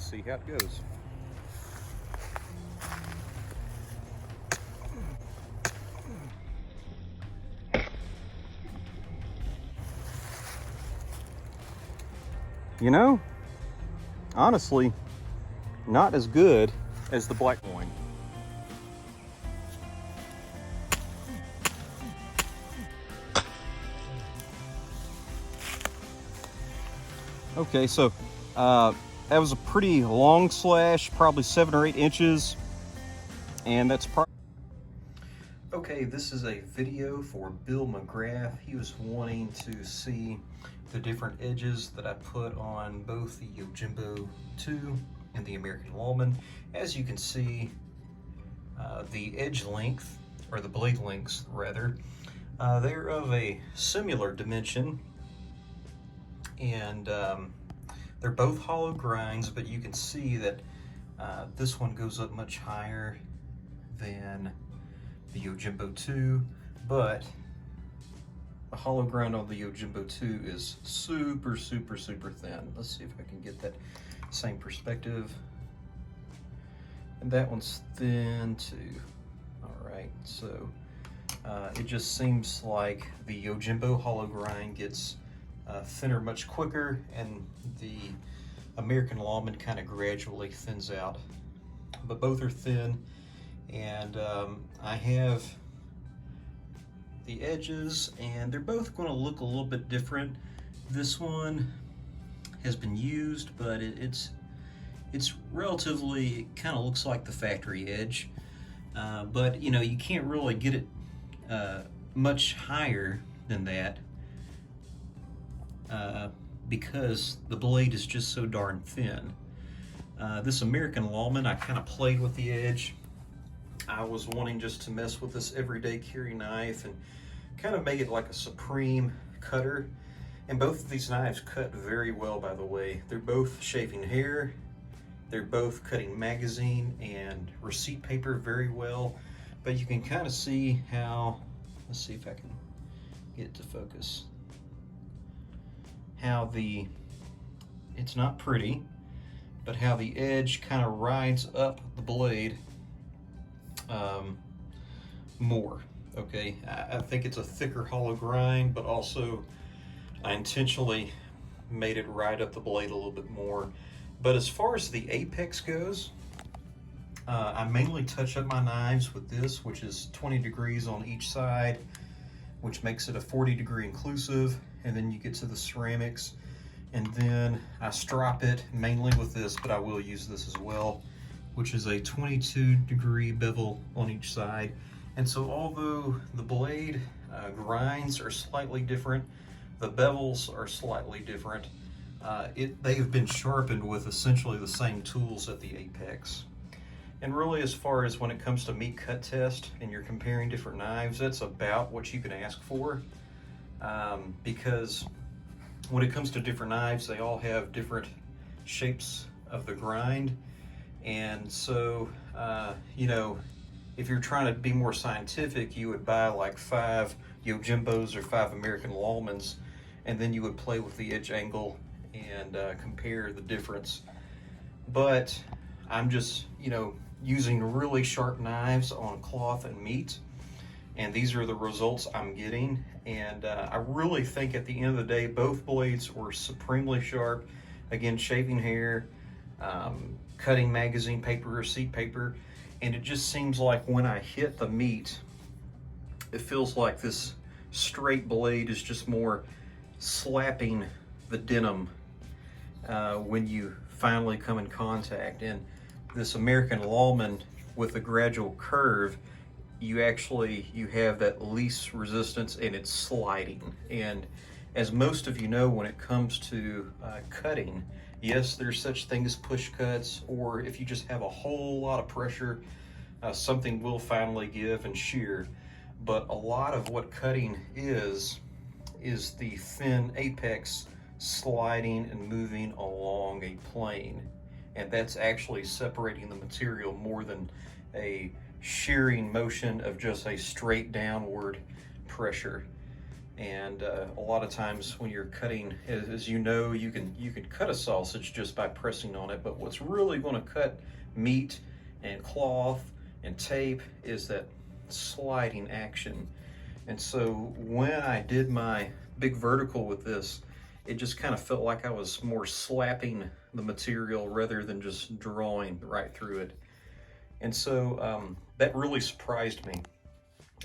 see how it goes. You know, honestly, not as good as the black coin. Okay, so that was a pretty long slash, probably 7 or 8 inches, and that's probably... Okay, this is a video for Bill McGrath. He was wanting to see the different edges that I put on both the Yojimbo 2 and the American Lawman. As you can see, the edge length, or the blade lengths rather, they're of a similar dimension, and they're both hollow grinds, but you can see that this one goes up much higher than the Yojimbo 2, but the hollow grind on the Yojimbo 2 is super thin. Let's see if I can get that same perspective. And that one's thin too. All right, so it just seems like the Yojimbo hollow grind gets thinner much quicker, and the American Lawman kind of gradually thins out. But both are thin, and I have the edges, and they're both going to look a little bit different. This one has been used, but it's relatively, it kind of looks like the factory edge, but you know, you can't really get it much higher than that because the blade is just so darn thin. This American Lawman, I kind of played with the edge. I was wanting just to mess with this everyday carry knife and kind of make it like a supreme cutter. And both of these knives cut very well, by the way. They're both shaving hair, they're both cutting magazine and receipt paper very well. But you can kind of see how, let's see if I can get it to focus, how it's not pretty, but how the edge kind of rides up the blade more. Okay, I think it's a thicker hollow grind, but also I intentionally made it ride up the blade a little bit more. But as far as the apex goes, I mainly touch up my knives with this, which is 20 degrees on each side, which makes it a 40-degree inclusive. And then you get to the ceramics, and then I strop it mainly with this, but I will use this as well, which is a 22-degree bevel on each side. And so although the blade grinds are slightly different, the bevels are slightly different, they've been sharpened with essentially the same tools at the apex. And really, as far as when it comes to meat cut test and you're comparing different knives, that's about what you can ask for, because when it comes to different knives, they all have different shapes of the grind. And so, you know, if you're trying to be more scientific, you would buy like 5 Yojimbos or 5 American Lawmans, and then you would play with the edge angle and compare the difference. But I'm just, you know, using really sharp knives on cloth and meat, and these are the results I'm getting. And I really think at the end of the day, both blades were supremely sharp. Again, shaving hair, cutting magazine paper, receipt paper, and it just seems like when I hit the meat, it feels like this straight blade is just more slapping the denim when you finally come in contact. And this American Lawman with the gradual curve, you have that least resistance, and it's sliding. And as most of you know, when it comes to cutting, yes, there's such thing as push cuts, or if you just have a whole lot of pressure, something will finally give and shear. But a lot of what cutting is the thin apex sliding and moving along a plane. And that's actually separating the material more than a shearing motion of just a straight downward pressure. And a lot of times when you're cutting, as you know, you can cut a sausage just by pressing on it, but what's really going to cut meat and cloth and tape is that sliding action. And so when I did my big vertical with this, it just kind of felt like I was more slapping the material rather than just drawing right through it. And so that really surprised me.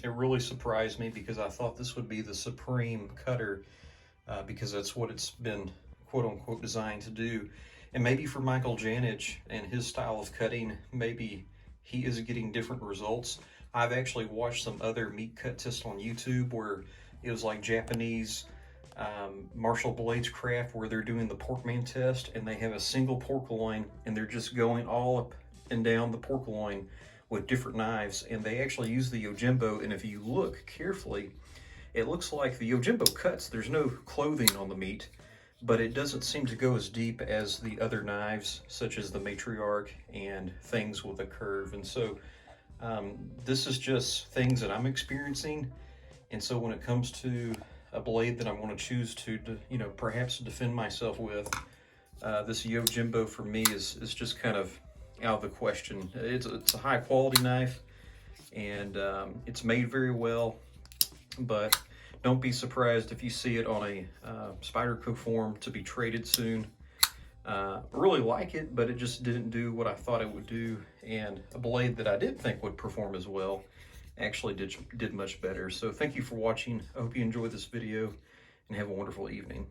It really surprised me because I thought this would be the supreme cutter because that's what it's been quote unquote designed to do. And maybe for Michael Janich and his style of cutting, maybe he is getting different results. I've actually watched some other meat cut tests on YouTube where it was like Japanese Marshall Blades Craft, where they're doing the Porkman test and they have a single pork loin and they're just going all up and down the pork loin with different knives, and they actually use the Yojimbo. And if you look carefully, it looks like the Yojimbo cuts. There's no clothing on the meat, but it doesn't seem to go as deep as the other knives, such as the Matriarch and things with a curve. And so this is just things that I'm experiencing. And so when it comes to a blade that I want to choose to, you know, perhaps defend myself with, this Yojimbo for me is just kind of out of the question. It's a high quality knife, and it's made very well, but don't be surprised if you see it on a Spyderco form to be traded soon. Really like it, but it just didn't do what I thought it would do, and a blade that I did think would perform as well actually did much better. So thank you for watching. I hope you enjoyed this video and have a wonderful evening.